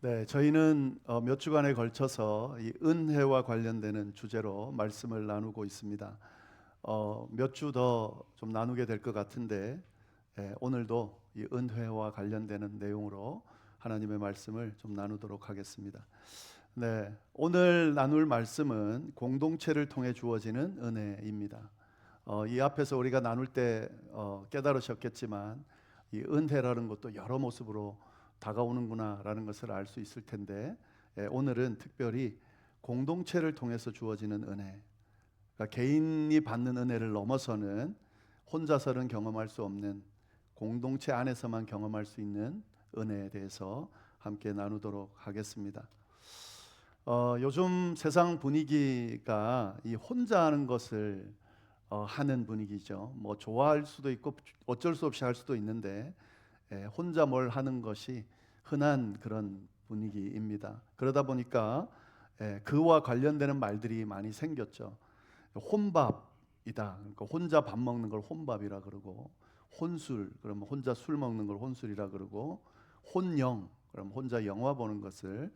네, 저희는 몇 주간에 걸쳐서 이 은혜와 관련되는 주제로 말씀을 나누고 있습니다. 몇 주 더 좀 나누게 될 것 같은데, 오늘도 이 은혜와 관련되는 내용으로 하나님의 말씀을 좀 나누도록 하겠습니다. 네, 오늘 나눌 말씀은 공동체를 통해 주어지는 은혜입니다. 이 앞에서 우리가 나눌 때 깨달으셨겠지만, 이 은혜라는 것도 여러 모습으로 다가오는구나라는 것을 알 수 있을 텐데, 오늘은 특별히 공동체를 통해서 주어지는 은혜, 그러니까 개인이 받는 은혜를 넘어서는 혼자서는 경험할 수 없는 공동체 안에서만 경험할 수 있는 은혜에 대해서 함께 나누도록 하겠습니다. 요즘 세상 분위기가 이 혼자 하는 것을 하는 분위기죠. 뭐 좋아할 수도 있고 어쩔 수 없이 할 수도 있는데, 혼자 뭘 하는 것이 흔한 그런 분위기입니다. 그러다 보니까 그와 관련되는 말들이 많이 생겼죠. 혼밥이다. 그러니까 혼자 밥 먹는 걸 혼밥이라 그러고, 혼술, 그러면 혼자 술 먹는 걸 혼술이라 그러고, 혼영, 그럼 혼자 영화 보는 것을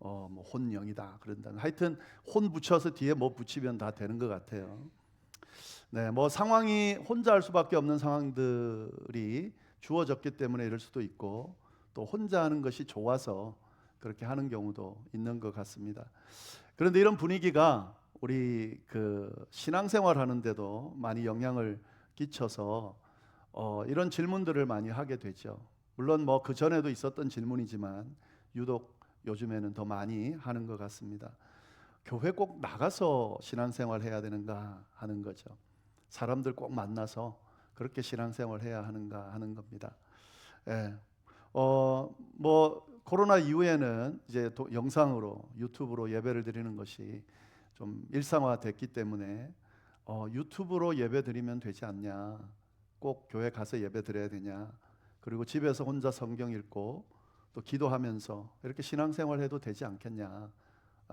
뭐 혼영이다 그런다. 하여튼 혼 붙여서 뒤에 뭐 붙이면 다 되는 것 같아요. 네, 뭐 상황이 혼자 할 수밖에 없는 상황들이 주어졌기 때문에 이럴 수도 있고, 또 혼자 하는 것이 좋아서 그렇게 하는 경우도 있는 것 같습니다. 그런데 이런 분위기가 우리 그 신앙생활 하는데도 많이 영향을 끼쳐서 이런 질문들을 많이 하게 되죠. 물론 뭐 그 전에도 있었던 질문이지만 유독 요즘에는 더 많이 하는 것 같습니다. 교회 꼭 나가서 신앙생활 해야 되는가 하는 거죠. 사람들 꼭 만나서 그렇게 신앙생활 해야 하는가 하는 겁니다. 예. 뭐 코로나 이후에는 이제 영상으로 유튜브로 예배를 드리는 것이 좀 일상화됐기 때문에 유튜브로 예배 드리면 되지 않냐? 꼭 교회 가서 예배 드려야 되냐? 그리고 집에서 혼자 성경 읽고 또 기도하면서 이렇게 신앙생활 해도 되지 않겠냐?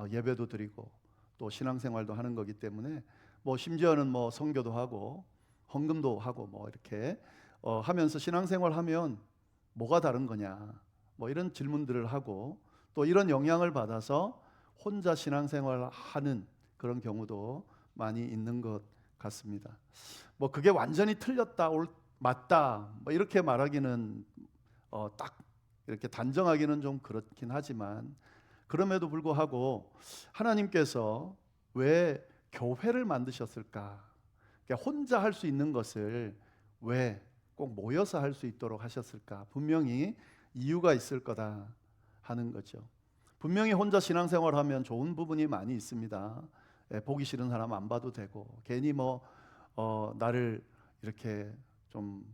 예배도 드리고 또 신앙생활도 하는 거기 때문에 뭐 심지어는 뭐 선교도 하고 헌금도 하고 뭐 이렇게 하면서 신앙생활 하면 뭐가 다른 거냐? 뭐 이런 질문들을 하고 또 이런 영향을 받아서 혼자 신앙생활 하는 그런 경우도 많이 있는 것 같습니다. 뭐 그게 완전히 틀렸다, 맞다, 뭐 이렇게 말하기는 딱 이렇게 단정하기는 좀 그렇긴 하지만, 그럼에도 불구하고 하나님께서 왜 교회를 만드셨을까? 그러니까 혼자 할 수 있는 것을 왜 꼭 모여서 할 수 있도록 하셨을까? 분명히 이유가 있을 거다 하는 거죠. 분명히 혼자 신앙생활 하면 좋은 부분이 많이 있습니다. 보기 싫은 사람 안 봐도 되고, 괜히 뭐 나를 이렇게 좀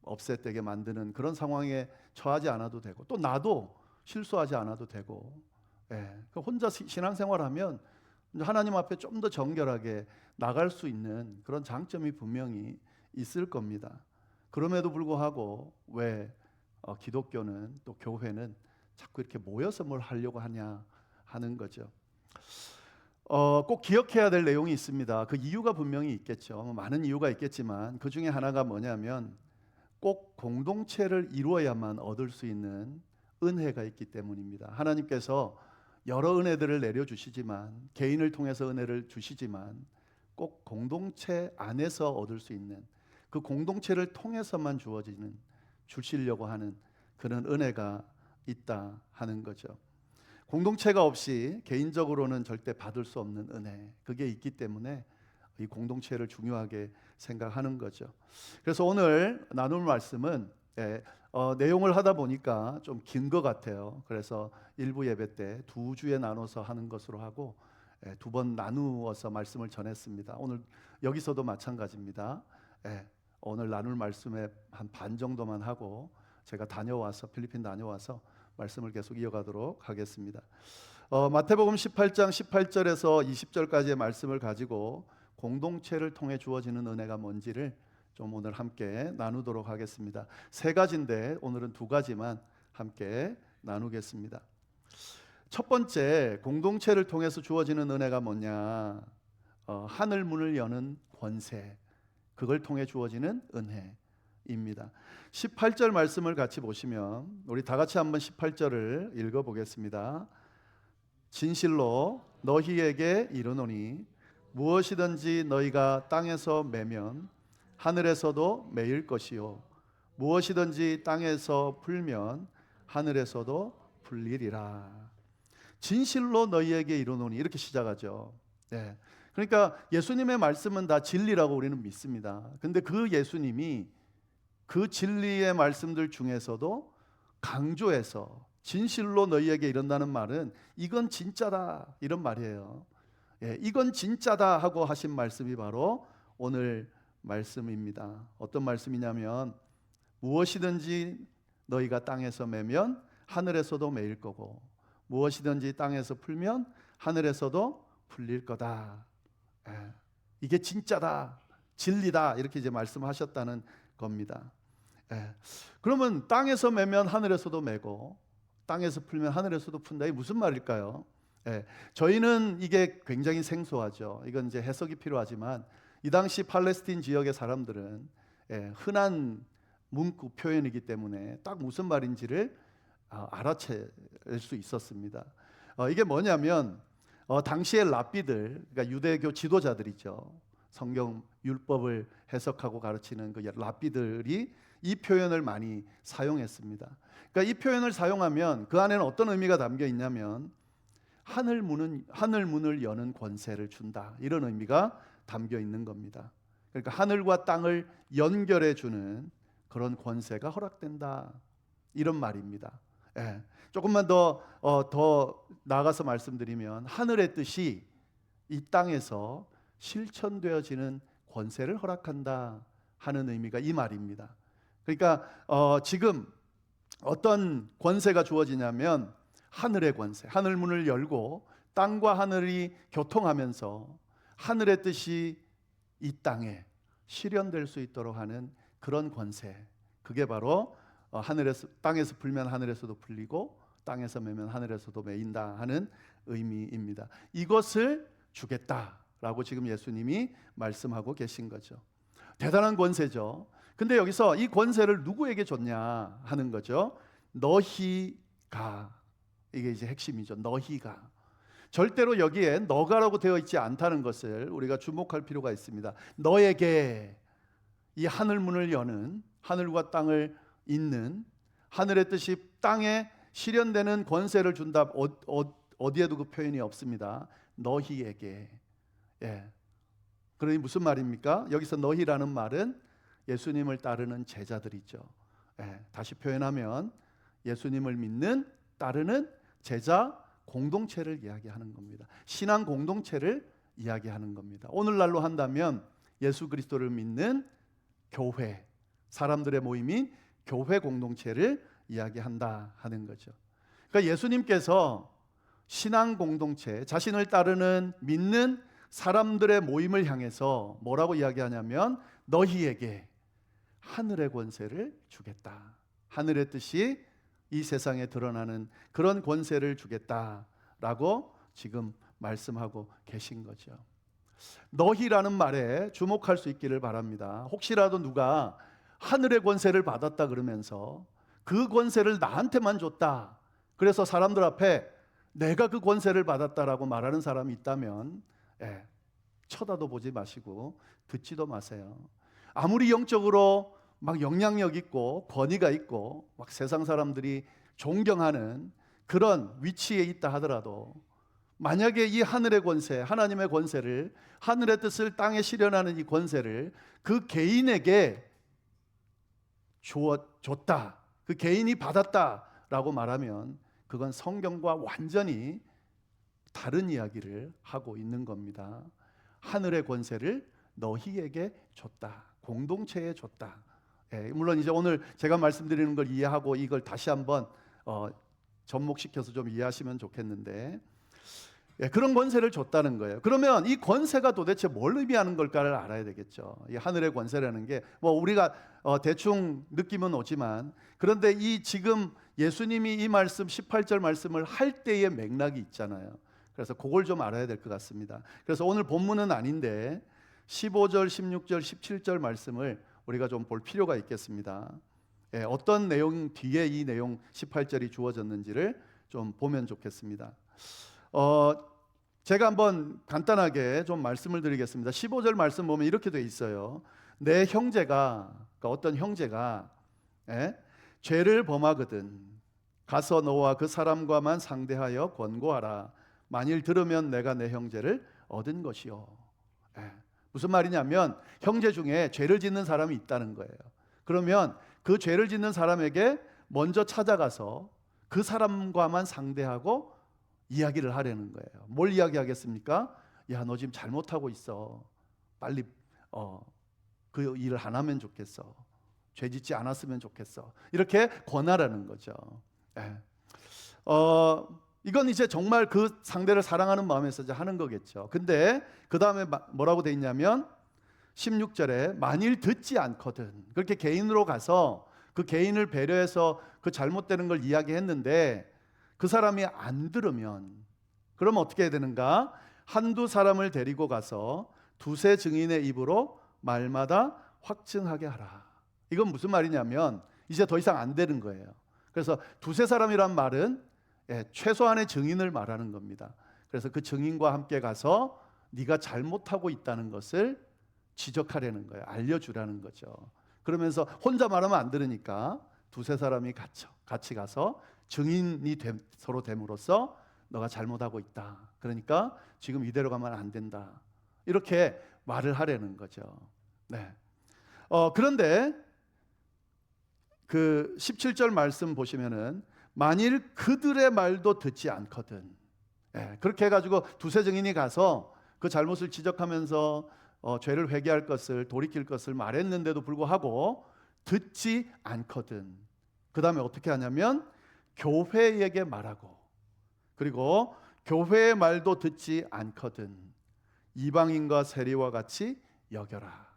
없애되게 만드는 그런 상황에 처하지 않아도 되고, 또 나도 실수하지 않아도 되고, 혼자 신앙생활하면 하나님 앞에 좀 더 정결하게 나갈 수 있는 그런 장점이 분명히 있을 겁니다. 그럼에도 불구하고 왜 기독교는 또 교회는 자꾸 이렇게 모여서 뭘 하려고 하냐 하는 거죠. 꼭 기억해야 될 내용이 있습니다. 그 이유가 분명히 있겠죠. 많은 이유가 있겠지만 그 중에 하나가 뭐냐면, 꼭 공동체를 이루어야만 얻을 수 있는 은혜가 있기 때문입니다. 하나님께서 여러 은혜들을 내려주시지만, 개인을 통해서 은혜를 주시지만 꼭 공동체 안에서 얻을 수 있는, 그 공동체를 통해서만 주시려고 하는 그런 은혜가 있다 하는 거죠. 공동체가 없이 개인적으로는 절대 받을 수 없는 은혜, 그게 있기 때문에 이 공동체를 중요하게 생각하는 거죠. 그래서 오늘 나눌 말씀은 내용을 하다 보니까 좀 긴 것 같아요. 그래서 일부 예배 때 두 주에 나눠서 하는 것으로 하고, 두 번 나누어서 말씀을 전했습니다. 오늘 여기서도 마찬가지입니다. 오늘 나눌 말씀의 한 반 정도만 하고 제가 필리핀 다녀와서 말씀을 계속 이어가도록 하겠습니다. 마태복음 18장 18절에서 20절까지의 말씀을 가지고 공동체를 통해 주어지는 은혜가 뭔지를 좀 오늘 함께 나누도록 하겠습니다. 세 가지인데 오늘은 두 가지만 함께 나누겠습니다. 첫 번째, 공동체를 통해서 주어지는 은혜가 뭐냐? 하늘 문을 여는 권세, 그걸 통해 주어지는 은혜. 의미입니다. 18절 말씀을 같이 보시면 우리 다 같이 한번 18절을 읽어보겠습니다. 진실로 너희에게 이르노니 무엇이든지 너희가 땅에서 매면 하늘에서도 매일 것이요 무엇이든지 땅에서 풀면 하늘에서도 풀리리라. 진실로 너희에게 이르노니 이렇게 시작하죠. 네. 그러니까 예수님의 말씀은 다 진리라고 우리는 믿습니다. 근데 그 예수님이 그 진리의 말씀들 중에서도 강조해서 진실로 너희에게 이른다는 말은 이건 진짜다 이런 말이에요. 예, 이건 진짜다 하고 하신 말씀이 바로 오늘 말씀입니다. 어떤 말씀이냐면 무엇이든지 너희가 땅에서 매면 하늘에서도 매일 거고 무엇이든지 땅에서 풀면 하늘에서도 풀릴 거다. 예, 이게 진짜다, 진리다 이렇게 이제 말씀하셨다는 겁니다. 예, 그러면 땅에서 매면 하늘에서도 매고 땅에서 풀면 하늘에서도 푼다. 이게 무슨 말일까요? 예, 저희는 이게 굉장히 생소하죠. 이건 이제 해석이 필요하지만 이 당시 팔레스틴 지역의 사람들은 흔한 문구 표현이기 때문에 딱 무슨 말인지를 알아챌 수 있었습니다. 이게 뭐냐면 당시의 랍비들, 그러니까 유대교 지도자들이죠. 성경 율법을 해석하고 가르치는 그 랍비들이 이 표현을 많이 사용했습니다. 그러니까 이 표현을 사용하면 그 안에는 어떤 의미가 담겨 있냐면 하늘 문을 여는 권세를 준다 이런 의미가 담겨 있는 겁니다. 그러니까 하늘과 땅을 연결해 주는 그런 권세가 허락된다 이런 말입니다. 예, 조금만 더 나아가서 말씀드리면 하늘의 뜻이 이 땅에서 실천되어지는 권세를 허락한다 하는 의미가 이 말입니다. 그러니까 지금 어떤 권세가 주어지냐면 하늘의 권세, 하늘 문을 열고 땅과 하늘이 교통하면서 하늘의 뜻이 이 땅에 실현될 수 있도록 하는 그런 권세, 그게 바로 땅에서 풀면 하늘에서도 풀리고 땅에서 매면 하늘에서도 매인다 하는 의미입니다. 이것을 주겠다라고 지금 예수님이 말씀하고 계신 거죠. 대단한 권세죠. 근데 여기서 이 권세를 누구에게 줬냐 하는 거죠. 너희가, 이게 이제 핵심이죠. 너희가. 절대로 여기에 너가라고 되어 있지 않다는 것을 우리가 주목할 필요가 있습니다. 너에게 이 하늘 문을 여는, 하늘과 땅을 잇는, 하늘의 뜻이 땅에 실현되는 권세를 준다. 어디에도 그 표현이 없습니다. 너희에게. 예. 그러니 무슨 말입니까? 여기서 너희라는 말은 예수님을 따르는 제자들이죠. 예. 다시 표현하면 예수님을 믿는, 따르는 제자 공동체를 이야기하는 겁니다. 신앙 공동체를 이야기하는 겁니다. 오늘날로 한다면 예수 그리스도를 믿는 교회, 사람들의 모임인 교회 공동체를 이야기한다 하는 거죠. 그러니까 예수님께서 신앙 공동체, 자신을 따르는 믿는 사람들의 모임을 향해서 뭐라고 이야기하냐면 너희에게 하늘의 권세를 주겠다. 하늘의 뜻이 이 세상에 드러나는 그런 권세를 주겠다라고 지금 말씀하고 계신 거죠. 너희라는 말에 주목할 수 있기를 바랍니다. 혹시라도 누가 하늘의 권세를 받았다 그러면서 그 권세를 나한테만 줬다, 그래서 사람들 앞에 내가 그 권세를 받았다라고 말하는 사람이 있다면 쳐다도 보지 마시고 듣지도 마세요. 아무리 영적으로 막 영향력 있고 권위가 있고 막 세상 사람들이 존경하는 그런 위치에 있다 하더라도 만약에 이 하늘의 권세, 하나님의 권세를, 하늘의 뜻을 땅에 실현하는 이 권세를 그 개인에게 줬다, 그 개인이 받았다라고 말하면 그건 성경과 완전히 다른 이야기를 하고 있는 겁니다. 하늘의 권세를 너희에게 줬다, 공동체에 줬다. 물론 이제 오늘 제가 말씀드리는 걸 이해하고 이걸 다시 한번 접목시켜서 좀 이해하시면 좋겠는데, 그런 권세를 줬다는 거예요. 그러면 이 권세가 도대체 뭘 의미하는 걸까를 알아야 되겠죠. 이 하늘의 권세라는 게 뭐 우리가 대충 느낌은 오지만, 그런데 이 지금 예수님이 이 말씀 18절 말씀을 할 때의 맥락이 있잖아요. 그래서 그걸 좀 알아야 될 것 같습니다. 그래서 오늘 본문은 아닌데 15절, 16절, 17절 말씀을 우리가 좀 볼 필요가 있겠습니다. 어떤 내용 뒤에 이 내용 18절이 주어졌는지를 좀 보면 좋겠습니다. 제가 한번 간단하게 좀 말씀을 드리겠습니다. 15절 말씀 보면 이렇게 돼 있어요. 내 형제가, 그러니까 어떤 형제가 죄를 범하거든 가서 너와 그 사람과만 상대하여 권고하라. 만일 들으면 내가 내 형제를 얻은 것이요. 무슨 말이냐면 형제 중에 죄를 짓는 사람이 있다는 거예요. 그러면 그 죄를 짓는 사람에게 먼저 찾아가서 그 사람과만 상대하고 이야기를 하려는 거예요. 뭘 이야기하겠습니까? 야, 너 지금 잘못하고 있어. 빨리 그 일을 안 하면 좋겠어. 죄 짓지 않았으면 좋겠어. 이렇게 권하라는 거죠. 이건 이제 정말 그 상대를 사랑하는 마음에서 이제 하는 거겠죠. 근데 그 다음에 뭐라고 돼 있냐면 16절에 만일 듣지 않거든. 그렇게 개인으로 가서 그 개인을 배려해서 그 잘못되는 걸 이야기했는데 그 사람이 안 들으면 그러면 어떻게 해야 되는가? 한두 사람을 데리고 가서 두세 증인의 입으로 말마다 확증하게 하라. 이건 무슨 말이냐면 이제 더 이상 안 되는 거예요. 그래서 두세 사람이란 말은 최소한의 증인을 말하는 겁니다. 그래서 그 증인과 함께 가서 네가 잘못하고 있다는 것을 지적하려는 거예요. 알려주라는 거죠. 그러면서 혼자 말하면 안 들으니까 두세 사람이 같이 가서 증인이 서로 됨으로써 너가 잘못하고 있다. 그러니까 지금 이대로 가면 안 된다. 이렇게 말을 하려는 거죠. 그런데 그 17절 말씀 보시면은 만일 그들의 말도 듣지 않거든. 그렇게 해가지고 두세 증인이 가서 그 잘못을 지적하면서 죄를 회개할 것을 돌이킬 것을 말했는데도 불구하고 듣지 않거든. 그 다음에 어떻게 하냐면 교회에게 말하고 그리고 교회의 말도 듣지 않거든. 이방인과 세리와 같이 여겨라.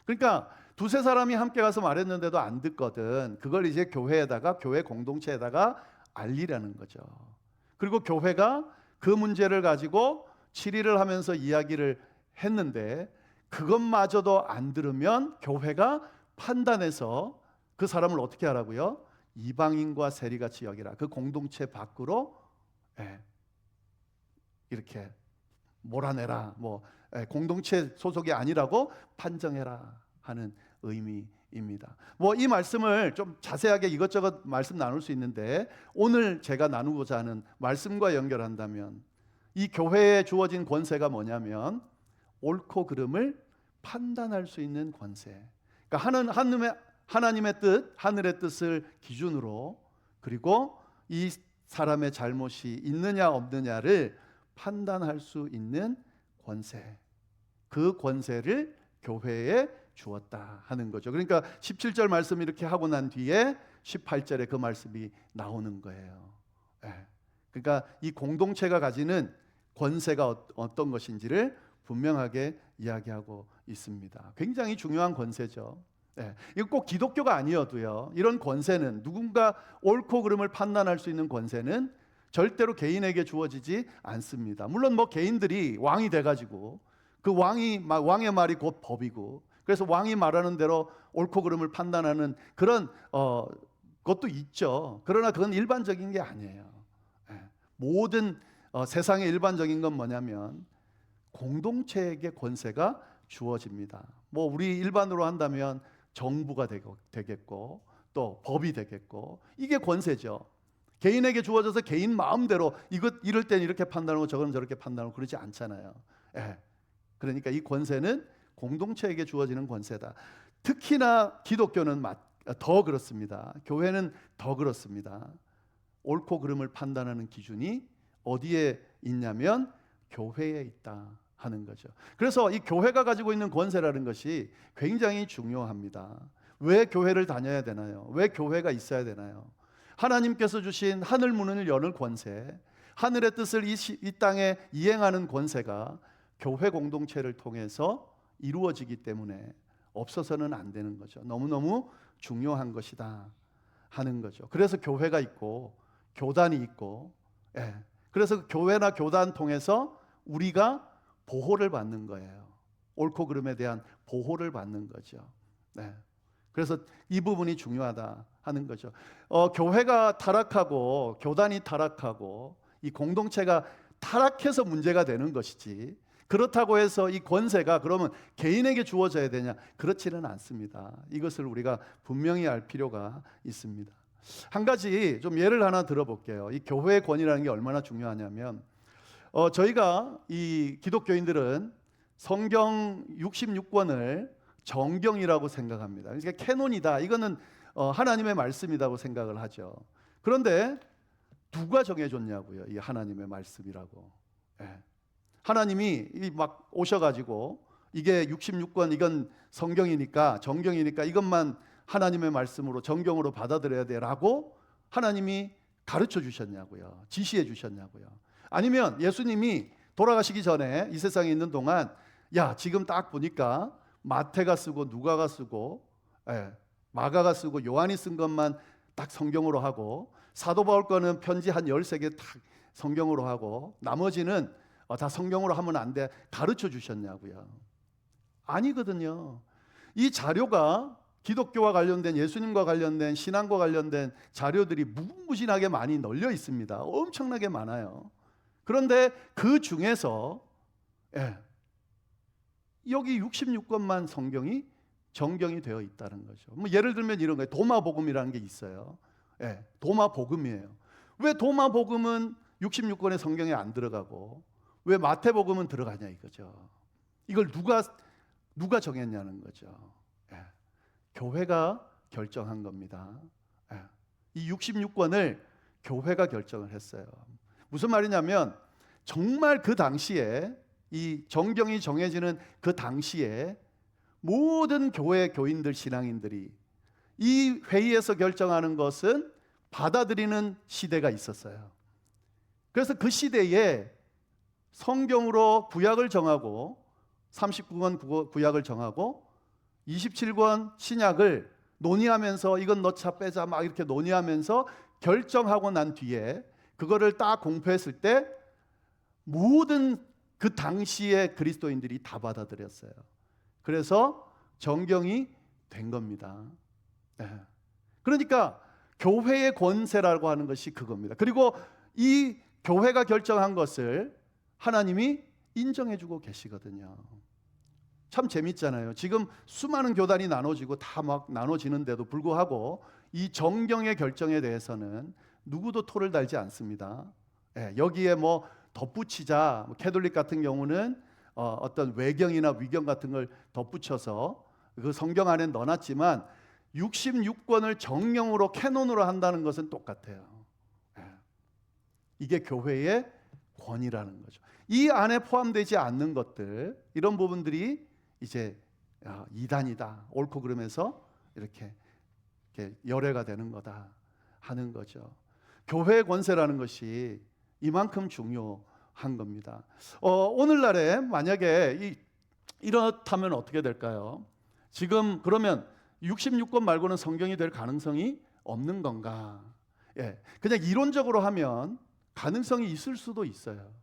그러니까 두세 사람이 함께 가서 말했는데도 안 듣거든. 그걸 이제 교회에다가 교회 공동체에다가 알리라는 거죠. 그리고 교회가 그 문제를 가지고 질의를 하면서 이야기를 했는데 그것마저도 안 들으면 교회가 판단해서 그 사람을 어떻게 하라고요? 이방인과 세리같이 여기라. 그 공동체 밖으로 이렇게 몰아내라. 공동체 소속이 아니라고 판정해라 하는 의미입니다. 이 말씀을 좀 자세하게 이것저것 말씀 나눌 수 있는데 오늘 제가 나누고자 하는 말씀과 연결한다면 이 교회에 주어진 권세가 뭐냐면 옳고 그름을 판단할 수 있는 권세. 그러니까 하나님의 뜻, 하늘의 뜻을 기준으로 그리고 이 사람의 잘못이 있느냐 없느냐를 판단할 수 있는 권세. 그 권세를 교회에 주었다 하는 거죠. 그러니까 17절 말씀 이렇게 하고 난 뒤에 18절에 그 말씀이 나오는 거예요. 그러니까 이 공동체가 가지는 권세가 어떤 것인지를 분명하게 이야기하고 있습니다. 굉장히 중요한 권세죠. 이거 꼭 기독교가 아니어도요. 이런 권세는 누군가 옳고 그름을 판단할 수 있는 권세는 절대로 개인에게 주어지지 않습니다. 물론 개인들이 왕이 돼가지고 그 왕의 말이 곧 법이고 그래서 왕이 말하는 대로 옳고 그름을 판단하는 그런 것도 있죠. 그러나 그건 일반적인 게 아니에요. 모든 세상의 일반적인 건 뭐냐면 공동체에게 권세가 주어집니다. 우리 일반으로 한다면 정부가 되겠고 또 법이 되겠고 이게 권세죠. 개인에게 주어져서 개인 마음대로 이럴 땐 이렇게 판단하고 저건 저렇게 판단하고 그러지 않잖아요. 그러니까 이 권세는 공동체에게 주어지는 권세다. 특히나 기독교는 더 그렇습니다. 교회는 더 그렇습니다. 옳고 그름을 판단하는 기준이 어디에 있냐면 교회에 있다 하는 거죠. 그래서 이 교회가 가지고 있는 권세라는 것이 굉장히 중요합니다. 왜 교회를 다녀야 되나요? 왜 교회가 있어야 되나요? 하나님께서 주신 하늘 문을 여는 권세, 하늘의 뜻을 이 땅에 이행하는 권세가 교회 공동체를 통해서 이루어지기 때문에 없어서는 안 되는 거죠. 너무너무 중요한 것이다 하는 거죠. 그래서 교회가 있고 교단이 있고 그래서 교회나 교단 통해서 우리가 보호를 받는 거예요. 옳고 그름에 대한 보호를 받는 거죠. 네. 그래서 이 부분이 중요하다 하는 거죠. 교회가 타락하고 교단이 타락하고 이 공동체가 타락해서 문제가 되는 것이지, 그렇다고 해서 이 권세가 그러면 개인에게 주어져야 되냐? 그렇지는 않습니다. 이것을 우리가 분명히 알 필요가 있습니다. 한 가지 좀 예를 하나 들어볼게요. 이 교회의 권위라는 게 얼마나 중요하냐면, 저희가 이 기독교인들은 성경 66권을 정경이라고 생각합니다. 그러니까 캐논이다, 이거는 하나님의 말씀이라고 생각을 하죠. 그런데 누가 정해줬냐고요, 이 하나님의 말씀이라고. 예. 하나님이 막 오셔가지고 이게 66권, 이건 성경이니까, 정경이니까 이것만 하나님의 말씀으로 정경으로 받아들여야 돼라고 하나님이 가르쳐 주셨냐고요, 지시해 주셨냐고요. 아니면 예수님이 돌아가시기 전에 이 세상에 있는 동안, 야, 지금 딱 보니까 마태가 쓰고 누가가 쓰고 마가가 쓰고 요한이 쓴 것만 딱 성경으로 하고, 사도 바울 거는 편지 한 13개 딱 성경으로 하고 나머지는 다 성경으로 하면 안 돼, 가르쳐 주셨냐고요. 아니거든요. 이 자료가 기독교와 관련된, 예수님과 관련된, 신앙과 관련된 자료들이 무궁무진하게 많이 널려 있습니다. 엄청나게 많아요. 그런데 그 중에서 여기 66권만 성경이 정경이 되어 있다는 거죠. 뭐 예를 들면 이런 거예요. 도마복음이라는 게 있어요. 도마복음이에요. 왜 도마복음은 66권의 성경에 안 들어가고 왜 마태복음은 들어가냐 이거죠. 이걸 누가 정했냐는 거죠. 교회가 결정한 겁니다. 이 66권을 교회가 결정을 했어요. 무슨 말이냐면, 정말 그 당시에, 이 정경이 정해지는 그 당시에 모든 교회 교인들, 신앙인들이 이 회의에서 결정하는 것은 받아들이는 시대가 있었어요. 그래서 그 시대에 성경으로 구약을 정하고 39권 구약을 정하고 27권 신약을 논의하면서 이건 넣자 빼자 막 이렇게 논의하면서 결정하고 난 뒤에 그거를 딱 공표했을 때 모든 그 당시의 그리스도인들이 다 받아들였어요. 그래서 정경이 된 겁니다. 그러니까 교회의 권세라고 하는 것이 그겁니다. 그리고 이 교회가 결정한 것을 하나님이 인정해주고 계시거든요. 참 재밌잖아요. 지금 수많은 교단이 나눠지고 다 막 나눠지는데도 불구하고 이 정경의 결정에 대해서는 누구도 토를 달지 않습니다. 여기에 뭐 덧붙이자, 캐톨릭 같은 경우는 어떤 외경이나 위경 같은 걸 덧붙여서 그 성경 안에 넣어놨지만 66권을 정경으로 캐논으로 한다는 것은 똑같아요. 이게 교회의 권위라는 거죠. 이 안에 포함되지 않는 것들, 이런 부분들이 이제 이단이다, 옳고 그름에서 이렇게 열애가 되는 거다 하는 거죠. 교회의 권세라는 것이 이만큼 중요한 겁니다. 오늘날에 만약에 이렇다면 어떻게 될까요? 지금 그러면 66권 말고는 성경이 될 가능성이 없는 건가? 그냥 이론적으로 하면 가능성이 있을 수도 있어요.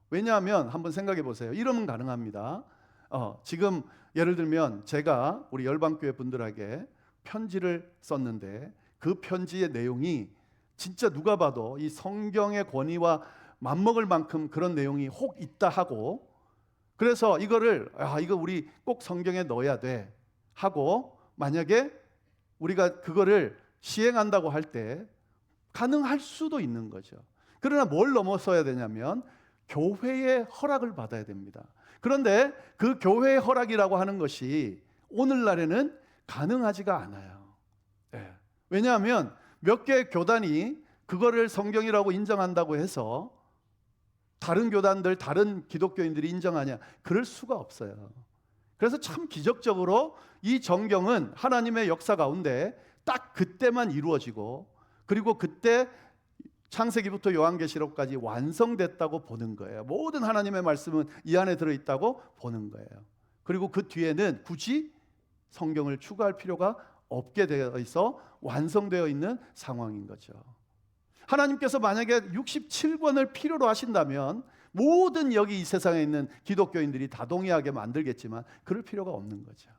왜냐하면 한번 생각해 보세요. 이러면 가능합니다. 지금 예를 들면 제가 우리 열방교회 분들에게 편지를 썼는데 그 편지의 내용이 진짜 누가 봐도 이 성경의 권위와 맞먹을 만큼 그런 내용이 혹 있다 하고, 그래서 이거 우리 꼭 성경에 넣어야 돼 하고 만약에 우리가 그거를 시행한다고 할 때 가능할 수도 있는 거죠. 그러나 뭘 넘어서야 되냐면 교회의 허락을 받아야 됩니다. 그런데 그 교회의 허락이라고 하는 것이 오늘날에는 가능하지가 않아요. 왜냐하면 몇 개의 교단이 그거를 성경이라고 인정한다고 해서 다른 교단들, 다른 기독교인들이 인정하냐? 그럴 수가 없어요. 그래서 참 기적적으로 이 정경은 하나님의 역사 가운데 딱 그때만 이루어지고, 그리고 그때 창세기부터 요한계시록까지 완성됐다고 보는 거예요. 모든 하나님의 말씀은 이 안에 들어있다고 보는 거예요. 그리고 그 뒤에는 굳이 성경을 추가할 필요가 없게 되어 있어 완성되어 있는 상황인 거죠. 하나님께서 만약에 67권을 필요로 하신다면 모든 여기 이 세상에 있는 기독교인들이 다 동의하게 만들겠지만 그럴 필요가 없는 거죠.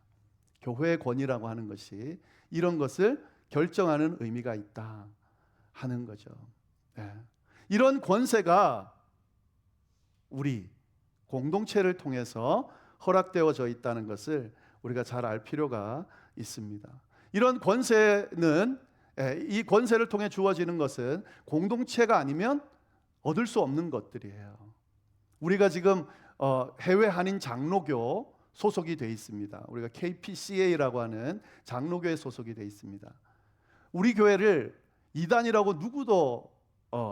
교회의 권위라고 하는 것이 이런 것을 결정하는 의미가 있다 하는 거죠. 네. 이런 권세가 우리 공동체를 통해서 허락되어져 있다는 것을 우리가 잘 알 필요가 있습니다. 이런 권세는, 이 권세를 통해 주어지는 것은 공동체가 아니면 얻을 수 없는 것들이에요. 우리가 지금 해외 한인 장로교 소속이 되어 있습니다. 우리가 KPCA라고 하는 장로교에 소속이 되어 있습니다. 우리 교회를 이단이라고 누구도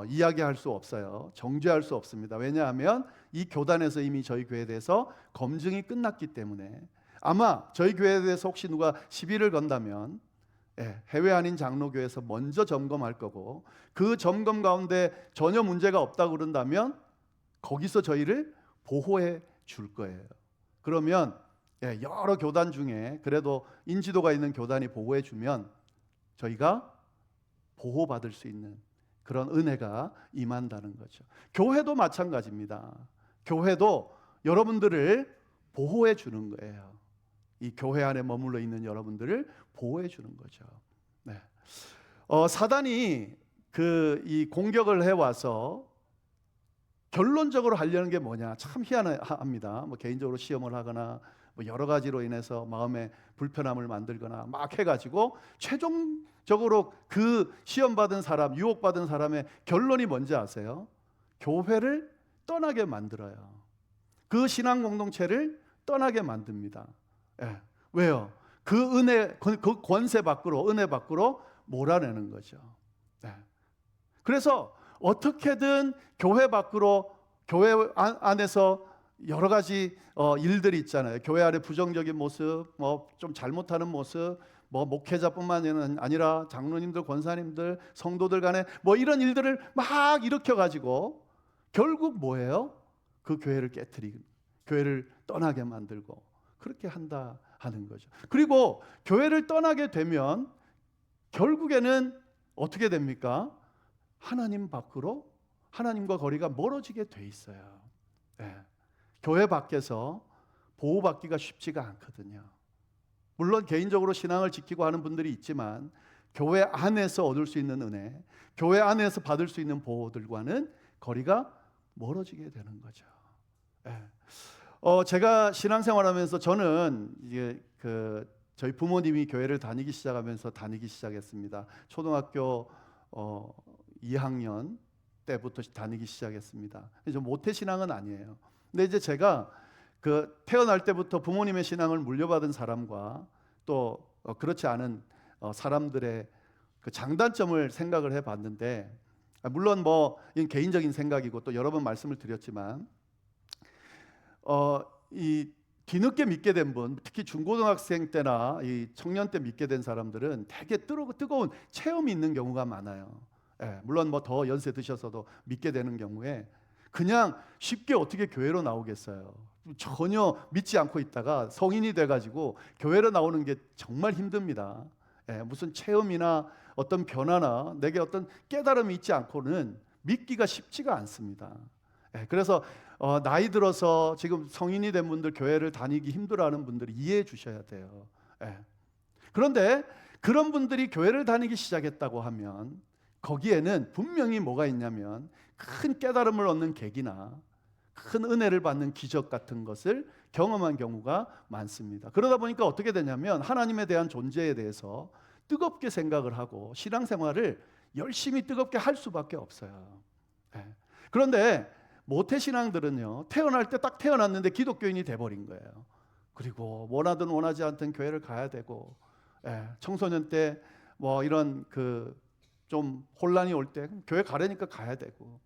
이야기할 수 없어요. 정죄할 수 없습니다. 왜냐하면 이 교단에서 이미 저희 교회에 대해서 검증이 끝났기 때문에, 아마 저희 교회에 대해서 혹시 누가 시비를 건다면 해외 아닌 장로교에서 먼저 점검할 거고, 그 점검 가운데 전혀 문제가 없다고 그런다면 거기서 저희를 보호해 줄 거예요. 그러면 여러 교단 중에 그래도 인지도가 있는 교단이 보호해 주면 저희가 보호받을 수 있는 그런 은혜가 임한다는 거죠. 교회도 마찬가지입니다. 교회도 여러분들을 보호해 주는 거예요. 이 교회 안에 머물러 있는 여러분들을 보호해 주는 거죠. 네. 사단이 이 공격을 해와서 결론적으로 하려는 게 뭐냐, 참 희한합니다. 뭐 개인적으로 시험을 하거나 뭐 여러 가지로 인해서 마음에 불편함을 만들거나 막 해가지고 최종적으로 그 시험 받은 사람, 유혹 받은 사람의 결론이 뭔지 아세요? 교회를 떠나게 만들어요. 그 신앙 공동체를 떠나게 만듭니다. 왜요? 그 은혜, 그 권세 밖으로, 은혜 밖으로 몰아내는 거죠. 그래서 어떻게든 교회 밖으로, 교회 안에서 여러 가지 일들이 있잖아요. 교회 안에 부정적인 모습, 뭐 좀 잘못하는 모습, 뭐 목회자뿐만 아니라 장로님들, 권사님들, 성도들 간에 뭐 이런 일들을 막 일으켜 가지고 결국 뭐예요? 그 교회를 깨트리고 교회를 떠나게 만들고 그렇게 한다 하는 거죠. 그리고 교회를 떠나게 되면 결국에는 어떻게 됩니까? 하나님 밖으로, 하나님과 거리가 멀어지게 돼 있어요. 교회 밖에서 보호받기가 쉽지가 않거든요. 물론 개인적으로 신앙을 지키고 하는 분들이 있지만 교회 안에서 얻을 수 있는 은혜, 교회 안에서 받을 수 있는 보호들과는 거리가 멀어지게 되는 거죠. 제가 신앙생활하면서 저는 이제 저희 부모님이 교회를 다니기 시작했습니다. 초등학교 2학년 때부터 다니기 시작했습니다. 저 모태 신앙은 아니에요. 근데 이제 제가 태어날 때부터 부모님의 신앙을 물려받은 사람과 또 그렇지 않은 사람들의 그 장단점을 생각을 해봤는데, 물론 뭐 이건 개인적인 생각이고 또 여러 번 말씀을 드렸지만, 이 뒤늦게 믿게 된 분, 특히 중고등학생 때나 이 청년 때 믿게 된 사람들은 되게 뜨거운 체험이 있는 경우가 많아요. 물론 뭐 더 연세 드셔서도 믿게 되는 경우에 그냥 쉽게 어떻게 교회로 나오겠어요. 전혀 믿지 않고 있다가 성인이 돼가지고 교회로 나오는 게 정말 힘듭니다. 무슨 체험이나 어떤 변화나 내게 어떤 깨달음이 있지 않고는 믿기가 쉽지가 않습니다. 그래서 나이 들어서 지금 성인이 된 분들, 교회를 다니기 힘들어하는 분들이 이해해 주셔야 돼요. 그런데 그런 분들이 교회를 다니기 시작했다고 하면 거기에는 분명히 뭐가 있냐면 큰 깨달음을 얻는 계기나 큰 은혜를 받는 기적 같은 것을 경험한 경우가 많습니다. 그러다 보니까 어떻게 되냐면 하나님에 대한 존재에 대해서 뜨겁게 생각을 하고 신앙생활을 열심히 뜨겁게 할 수밖에 없어요. 그런데 모태신앙들은요, 태어날 때 딱 태어났는데 기독교인이 돼버린 거예요. 그리고 원하든 원하지 않든 교회를 가야 되고, 청소년 때 뭐 이런 좀 혼란이 올 때 교회 가려니까 가야 되고,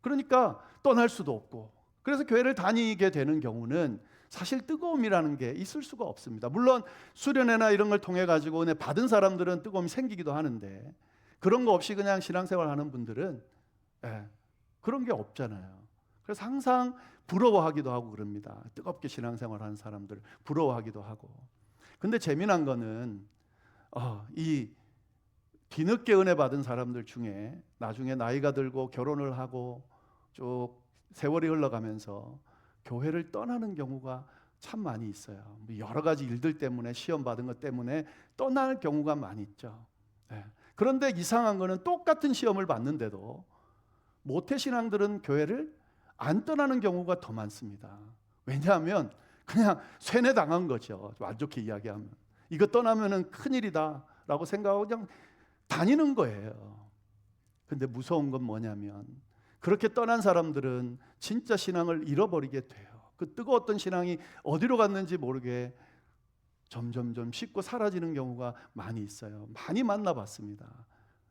그러니까 떠날 수도 없고, 그래서 교회를 다니게 되는 경우는 사실 뜨거움이라는 게 있을 수가 없습니다. 물론 수련회나 이런 걸 통해 가지고 은혜 받은 사람들은 뜨거움이 생기기도 하는데, 그런 거 없이 그냥 신앙생활 하는 분들은 그런 게 없잖아요. 그래서 항상 부러워하기도 하고 그럽니다. 뜨겁게 신앙생활 하는 사람들 부러워하기도 하고. 근데 재미난 거는 이 뒤늦게 은혜 받은 사람들 중에 나중에 나이가 들고 결혼을 하고 쭉 세월이 흘러가면서 교회를 떠나는 경우가 참 많이 있어요. 여러 가지 일들 때문에, 시험 받은 것 때문에 떠날 경우가 많이 있죠. 예. 그런데 이상한 거는 똑같은 시험을 받는데도 모태신앙들은 교회를 안 떠나는 경우가 더 많습니다. 왜냐하면 그냥 쇠뇌당한 거죠. 안 좋게 이야기하면. 이거 떠나면은 큰일이다 라고 생각하고 그냥 다니는 거예요. 근데 무서운 건 뭐냐면 그렇게 떠난 사람들은 진짜 신앙을 잃어버리게 돼요. 그 뜨거웠던 신앙이 어디로 갔는지 모르게 점점점 식고 사라지는 경우가 많이 있어요. 많이 만나봤습니다.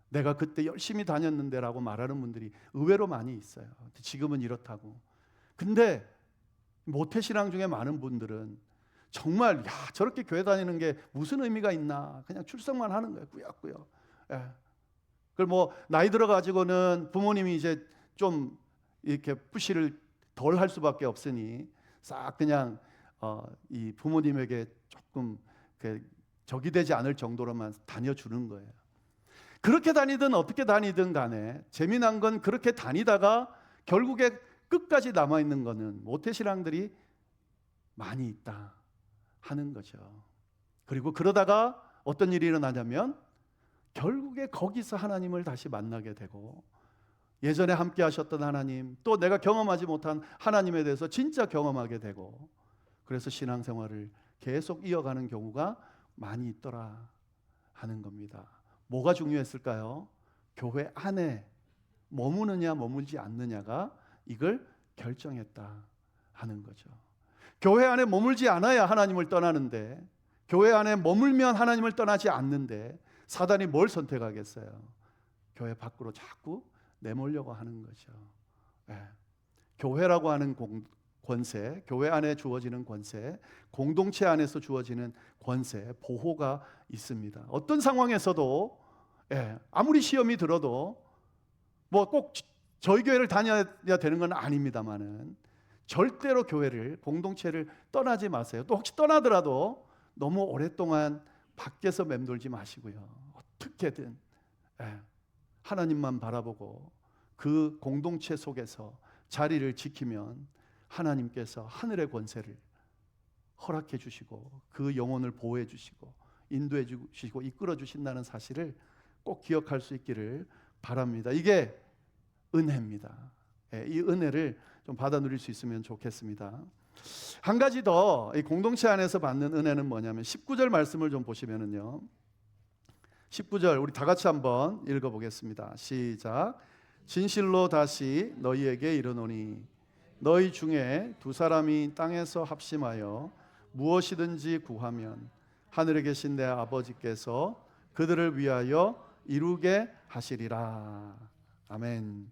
내가 그때 열심히 다녔는데 라고 말하는 분들이 의외로 많이 있어요. 지금은 이렇다고. 근데 모태신앙 중에 많은 분들은 정말 야 저렇게 교회 다니는 게 무슨 의미가 있나, 그냥 출석만 하는 거예요. 꾸역꾸역. 예. 그걸 뭐 나이 들어가지고는 부모님이 이제 좀 이렇게 푸시를 덜 할 수밖에 없으니 싹 그냥 이 부모님에게 조금 적이 되지 않을 정도로만 다녀주는 거예요. 그렇게 다니든 어떻게 다니든 간에 재미난 건 그렇게 다니다가 결국에 끝까지 남아있는 거는 모태신앙들이 많이 있다 하는 거죠. 그리고 그러다가 어떤 일이 일어나냐면 결국에 거기서 하나님을 다시 만나게 되고 예전에 함께 하셨던 하나님, 또 내가 경험하지 못한 하나님에 대해서 진짜 경험하게 되고, 그래서 신앙생활을 계속 이어가는 경우가 많이 있더라 하는 겁니다. 뭐가 중요했을까요? 교회 안에 머무느냐 머물지 않느냐가 이걸 결정했다 하는 거죠. 교회 안에 머물지 않아야 하나님을 떠나는데, 교회 안에 머물면 하나님을 떠나지 않는데 사단이 뭘 선택하겠어요? 교회 밖으로 자꾸 내몰려고 하는 거죠. 예. 교회라고 하는 권세, 교회 안에 주어지는 권세, 공동체 안에서 주어지는 권세, 보호가 있습니다. 어떤 상황에서도 아무리 시험이 들어도 뭐 꼭 저희 교회를 다녀야 되는 건 아닙니다만은 절대로 교회를, 공동체를 떠나지 마세요. 또 혹시 떠나더라도 너무 오랫동안 밖에서 맴돌지 마시고요. 어떻게든 하나님만 바라보고 그 공동체 속에서 자리를 지키면 하나님께서 하늘의 권세를 허락해 주시고 그 영혼을 보호해 주시고 인도해 주시고 이끌어 주신다는 사실을 꼭 기억할 수 있기를 바랍니다. 이게 은혜입니다. 이 은혜를 좀 받아 누릴 수 있으면 좋겠습니다. 한 가지 더 이 공동체 안에서 받는 은혜는 뭐냐면 19절 말씀을 좀 보시면은요. 19절 우리 다 같이 한번 읽어보겠습니다. 시작. 진실로 다시 너희에게 이르노니 너희 중에 두 사람이 땅에서 합심하여 무엇이든지 구하면 하늘에 계신 내 아버지께서 그들을 위하여 이루게 하시리라. 아멘.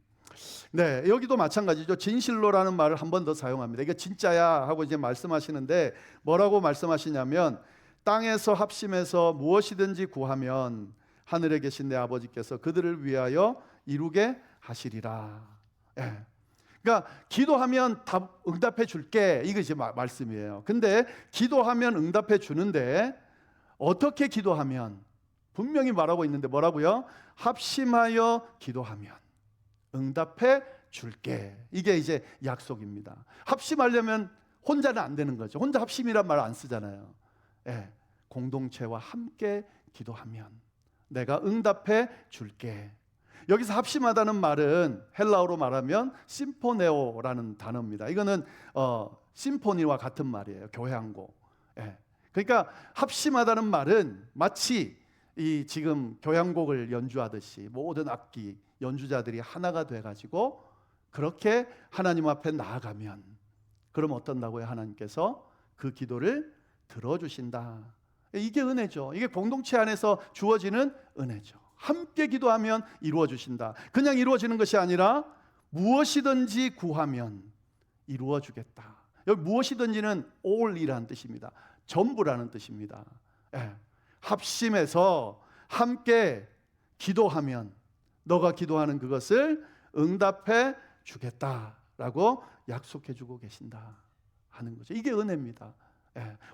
네, 여기도 마찬가지죠. 진실로라는 말을 한 번 더 사용합니다. 이게 진짜야 하고 이제 말씀하시는데 뭐라고 말씀하시냐면 땅에서 합심해서 무엇이든지 구하면 하늘에 계신 내 아버지께서 그들을 위하여 이루게 하시리라. 예. 그러니까 기도하면 응답해 줄게, 이게 이제 말씀이에요. 근데 기도하면 응답해 주는데 어떻게 기도하면, 분명히 말하고 있는데 뭐라고요? 합심하여 기도하면 응답해 줄게. 이게 이제 약속입니다. 합심하려면 혼자는 안 되는 거죠. 혼자 합심이란 말 안 쓰잖아요. 공동체와 함께 기도하면 내가 응답해 줄게. 여기서 합심하다는 말은 헬라어로 말하면 심포네오라는 단어입니다. 이거는 심포니와 같은 말이에요. 교향곡. 그러니까 합심하다는 말은 마치 이 지금 교향곡을 연주하듯이 모든 악기 연주자들이 하나가 돼가지고 그렇게 하나님 앞에 나아가면, 그럼 어떤다고요? 하나님께서 그 기도를 들어주신다. 이게 은혜죠. 이게 공동체 안에서 주어지는 은혜죠. 함께 기도하면 이루어 주신다. 그냥 이루어지는 것이 아니라 무엇이든지 구하면 이루어 주겠다. 여기 무엇이든지는 all이라는 뜻입니다. 전부라는 뜻입니다. 합심해서 함께 기도하면 너가 기도하는 그것을 응답해 주겠다라고 약속해 주고 계신다 하는 거죠. 이게 은혜입니다.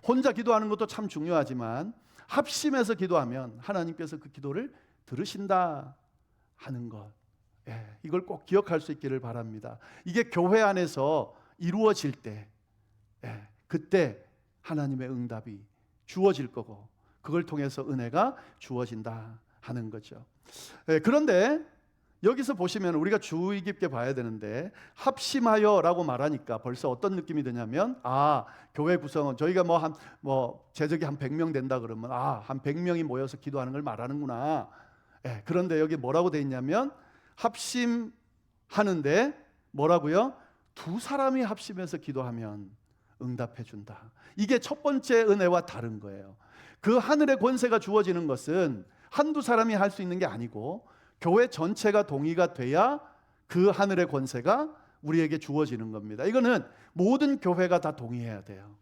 혼자 기도하는 것도 참 중요하지만 합심해서 기도하면 하나님께서 그 기도를 들으신다 하는 것. 이걸 꼭 기억할 수 있기를 바랍니다. 이게 교회 안에서 이루어질 때, 그때 하나님의 응답이 주어질 거고, 그걸 통해서 은혜가 주어진다 하는 거죠. 그런데 여기서 보시면 우리가 주의 깊게 봐야 되는데, 합심하여라고 말하니까 벌써 어떤 느낌이 드냐면, 교회 구성은 저희가 제적이 한 100명 된다 그러면 한 100명이 모여서 기도하는 걸 말하는구나. 그런데 여기 뭐라고 돼 있냐면, 합심하는데 뭐라고요? 두 사람이 합심해서 기도하면 응답해 준다. 이게 첫 번째 은혜와 다른 거예요. 그 하늘의 권세가 주어지는 것은 한두 사람이 할 수 있는 게 아니고, 교회 전체가 동의가 돼야 그 하늘의 권세가 우리에게 주어지는 겁니다. 이거는 모든 교회가 다 동의해야 돼요.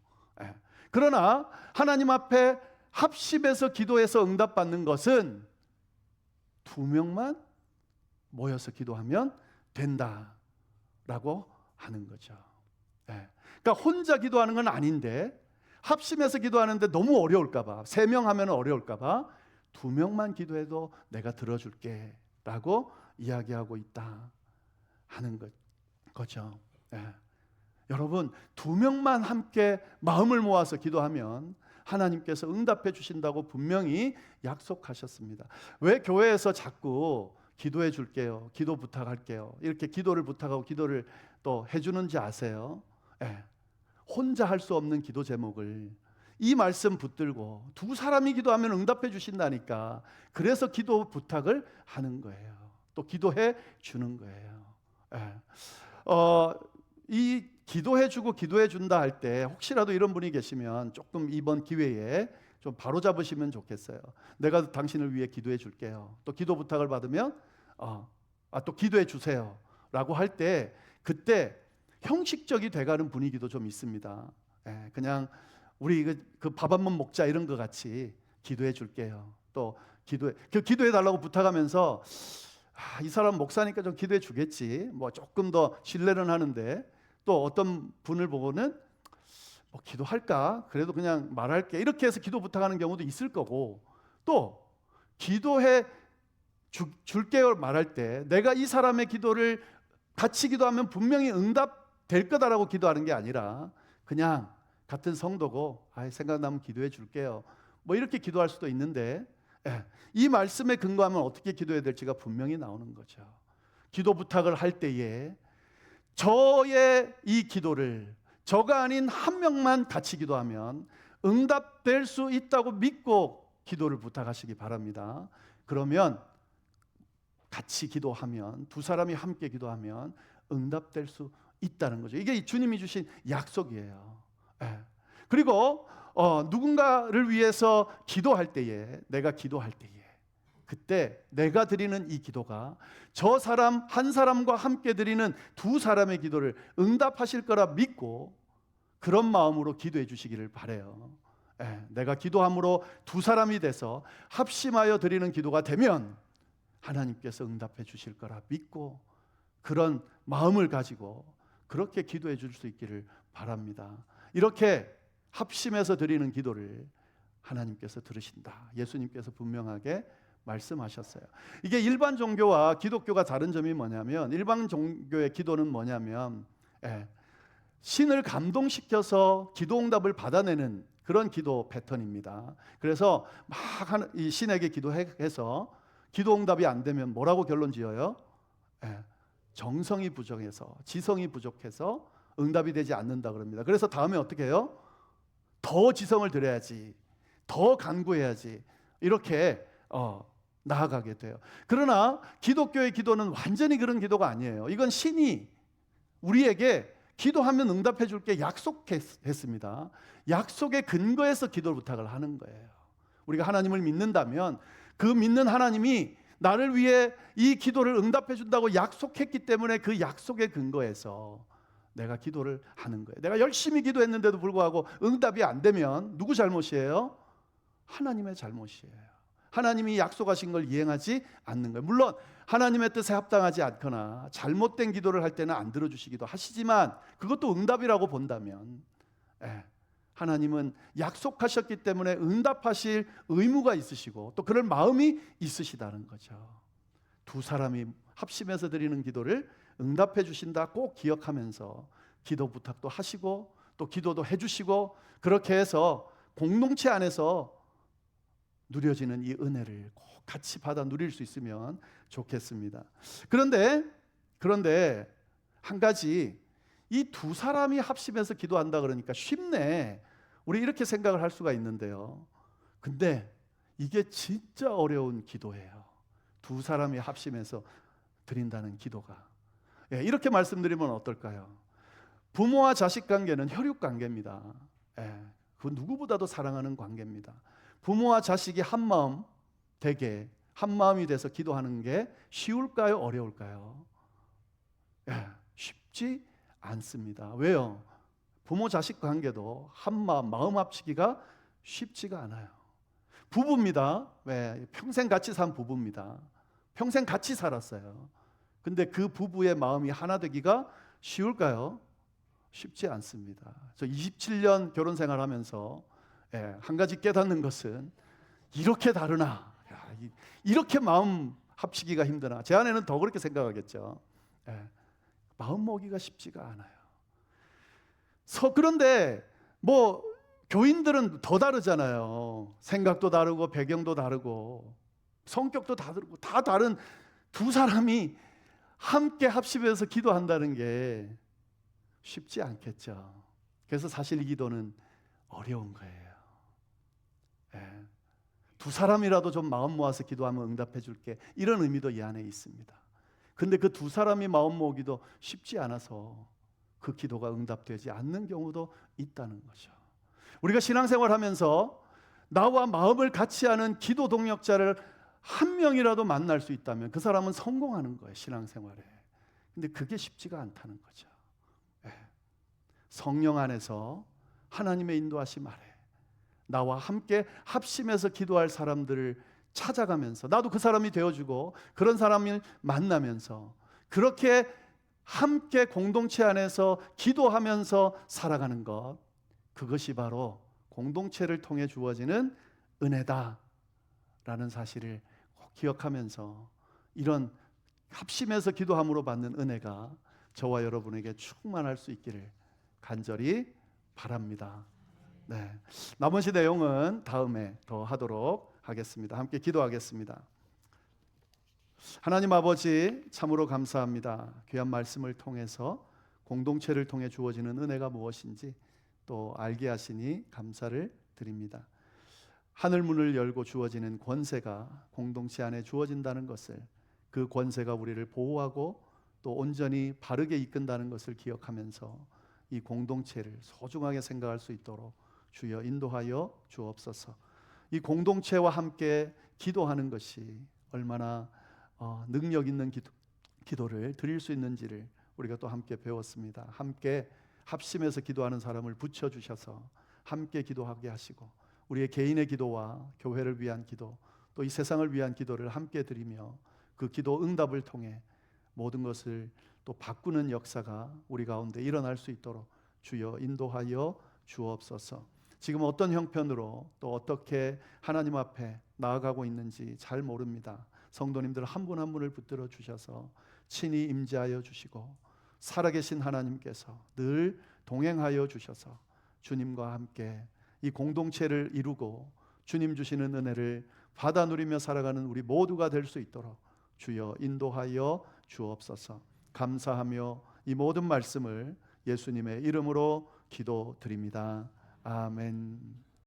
그러나 하나님 앞에 합심해서 기도해서 응답받는 것은 두 명만 모여서 기도하면 된다라고 하는 거죠. 그러니까 혼자 기도하는 건 아닌데, 합심해서 기도하는데 너무 어려울까봐, 3명 하면 어려울까봐 2명만 기도해도 내가 들어줄게 라고 이야기하고 있다 하는 거죠. 여러분, 2명만 함께 마음을 모아서 기도하면 하나님께서 응답해 주신다고 분명히 약속하셨습니다. 왜 교회에서 자꾸 기도해 줄게요, 기도 부탁할게요, 이렇게 기도를 부탁하고 기도를 또 해주는지 아세요? 혼자 할 수 없는 기도 제목을 이 말씀 붙들고 두 사람이 기도하면 응답해 주신다니까, 그래서 기도 부탁을 하는 거예요. 또 기도해 주는 거예요. 이 기도해 주고 기도해 준다 할 때 혹시라도 이런 분이 계시면 조금 이번 기회에 좀 바로 잡으시면 좋겠어요. 내가 당신을 위해 기도해 줄게요. 또 기도 부탁을 받으면 또 기도해 주세요 라고 할 때, 그때 형식적이 돼가는 분위기도 좀 있습니다. 그냥 우리 그 밥 한번 먹자 이런 거 같이 기도해 줄게요. 또 기도해 달라고 부탁하면서 이 사람 목사니까 좀 기도해 주겠지, 뭐 조금 더 신뢰는 하는데, 또 어떤 분을 보고는 기도할까? 그래도 그냥 말할게, 이렇게 해서 기도 부탁하는 경우도 있을 거고, 또 기도해 줄게요 말할 때 내가 이 사람의 기도를 같이 기도하면 분명히 응답될 거다라고 기도하는 게 아니라, 그냥 같은 성도고 생각나면 기도해 줄게요, 뭐 이렇게 기도할 수도 있는데, 이 말씀에 근거하면 어떻게 기도해야 될지가 분명히 나오는 거죠. 기도 부탁을 할 때에 저의 이 기도를 저가 아닌 한 명만 같이 기도하면 응답될 수 있다고 믿고 기도를 부탁하시기 바랍니다. 그러면 같이 기도하면, 두 사람이 함께 기도하면 응답될 수 있다는 거죠. 이게 주님이 주신 약속이에요. 그리고 누군가를 위해서 기도할 때에, 내가 기도할 때에, 그때 내가 드리는 이 기도가 저 사람 한 사람과 함께 드리는 두 사람의 기도를 응답하실 거라 믿고 그런 마음으로 기도해 주시기를 바라요. 내가 기도함으로 두 사람이 돼서 합심하여 드리는 기도가 되면 하나님께서 응답해 주실 거라 믿고, 그런 마음을 가지고 그렇게 기도해 줄 수 있기를 바랍니다. 이렇게 합심해서 드리는 기도를 하나님께서 들으신다, 예수님께서 분명하게 말씀하셨어요. 이게 일반 종교와 기독교가 다른 점이 뭐냐면, 일반 종교의 기도는 뭐냐면 신을 감동시켜서 기도응답을 받아내는 그런 기도 패턴입니다. 그래서 막 이 신에게 기도해서 기도응답이 안 되면 뭐라고 결론 지어요? 정성이 부족해서, 지성이 부족해서 응답이 되지 않는다 그럽니다. 그래서 다음에 어떻게 해요? 더 지성을 들여야지, 더 간구해야지, 이렇게 나아가게 돼요. 그러나 기독교의 기도는 완전히 그런 기도가 아니에요. 이건 신이 우리에게 기도하면 응답해 줄게 약속했습니다. 약속의 근거에서 기도 부탁을 하는 거예요. 우리가 하나님을 믿는다면 그 믿는 하나님이 나를 위해 이 기도를 응답해 준다고 약속했기 때문에 그 약속의 근거에서 내가 기도를 하는 거예요. 내가 열심히 기도했는데도 불구하고 응답이 안 되면 누구 잘못이에요? 하나님의 잘못이에요. 하나님이 약속하신 걸 이행하지 않는 거예요. 물론 하나님의 뜻에 합당하지 않거나 잘못된 기도를 할 때는 안 들어주시기도 하시지만, 그것도 응답이라고 본다면 하나님은 약속하셨기 때문에 응답하실 의무가 있으시고 또 그럴 마음이 있으시다는 거죠. 두 사람이 합심해서 드리는 기도를 응답해 주신다 꼭 기억하면서 기도 부탁도 하시고 또 기도도 해주시고 그렇게 해서 공동체 안에서 누려지는 이 은혜를 꼭 같이 받아 누릴 수 있으면 좋겠습니다. 그런데 한 가지, 이 두 사람이 합심해서 기도한다 그러니까 쉽네, 우리 이렇게 생각을 할 수가 있는데요. 근데 이게 진짜 어려운 기도예요. 두 사람이 합심해서 드린다는 기도가. 이렇게 말씀드리면 어떨까요? 부모와 자식 관계는 혈육 관계입니다. 그 누구보다도 사랑하는 관계입니다. 부모와 자식이 한마음 되게 한마음이 돼서 기도하는 게 쉬울까요? 어려울까요? 쉽지 않습니다. 왜요? 부모 자식 관계도 한마음 마음 합치기가 쉽지가 않아요. 부부입니다. 평생 같이 산 부부입니다. 평생 같이 살았어요. 근데 그 부부의 마음이 하나 되기가 쉬울까요? 쉽지 않습니다. 저 27년 결혼 생활하면서 한 가지 깨닫는 것은 이렇게 다르나, 이렇게 마음 합치기가 힘드나. 제 아내는 더 그렇게 생각하겠죠. 마음 먹기가 쉽지가 않아요. 그런데 뭐 교인들은 더 다르잖아요. 생각도 다르고 배경도 다르고 성격도 다르고 다 다른 두 사람이 함께 합심해서 기도한다는 게 쉽지 않겠죠. 그래서 사실 이 기도는 어려운 거예요. 두 사람이라도 좀 마음 모아서 기도하면 응답해 줄게, 이런 의미도 이 안에 있습니다. 근데 그 두 사람이 마음 모으기도 쉽지 않아서 그 기도가 응답되지 않는 경우도 있다는 거죠. 우리가 신앙생활하면서 나와 마음을 같이 하는 기도 동역자를 한 명이라도 만날 수 있다면 그 사람은 성공하는 거예요, 신앙생활에. 근데 그게 쉽지가 않다는 거죠. 성령 안에서 하나님의 인도하심 아래 나와 함께 합심해서 기도할 사람들을 찾아가면서 나도 그 사람이 되어주고 그런 사람을 만나면서 그렇게 함께 공동체 안에서 기도하면서 살아가는 것, 그것이 바로 공동체를 통해 주어지는 은혜다라는 사실을 꼭 기억하면서 이런 합심해서 기도함으로 받는 은혜가 저와 여러분에게 충만할 수 있기를 간절히 바랍니다. 나머지 내용은 다음에 더 하도록 하겠습니다. 함께 기도하겠습니다. 하나님 아버지, 참으로 감사합니다. 귀한 말씀을 통해서 공동체를 통해 주어지는 은혜가 무엇인지 또 알게 하시니 감사를 드립니다. 하늘 문을 열고 주어지는 권세가 공동체 안에 주어진다는 것을, 그 권세가 우리를 보호하고 또 온전히 바르게 이끈다는 것을 기억하면서 이 공동체를 소중하게 생각할 수 있도록 주여 인도하여 주옵소서. 이 공동체와 함께 기도하는 것이 얼마나 능력 있는 기도를 드릴 수 있는지를 우리가 또 함께 배웠습니다. 함께 합심해서 기도하는 사람을 붙여주셔서 함께 기도하게 하시고 우리의 개인의 기도와 교회를 위한 기도, 또 이 세상을 위한 기도를 함께 드리며 그 기도 응답을 통해 모든 것을 또 바꾸는 역사가 우리 가운데 일어날 수 있도록 주여 인도하여 주옵소서. 지금 어떤 형편으로 또 어떻게 하나님 앞에 나아가고 있는지 잘 모릅니다. 성도님들 한 분 한 분을 붙들어 주셔서 친히 임재하여 주시고 살아계신 하나님께서 늘 동행하여 주셔서 주님과 함께 이 공동체를 이루고 주님 주시는 은혜를 받아 누리며 살아가는 우리 모두가 될 수 있도록 주여 인도하여 주옵소서. 감사하며 이 모든 말씀을 예수님의 이름으로 기도드립니다. 아멘.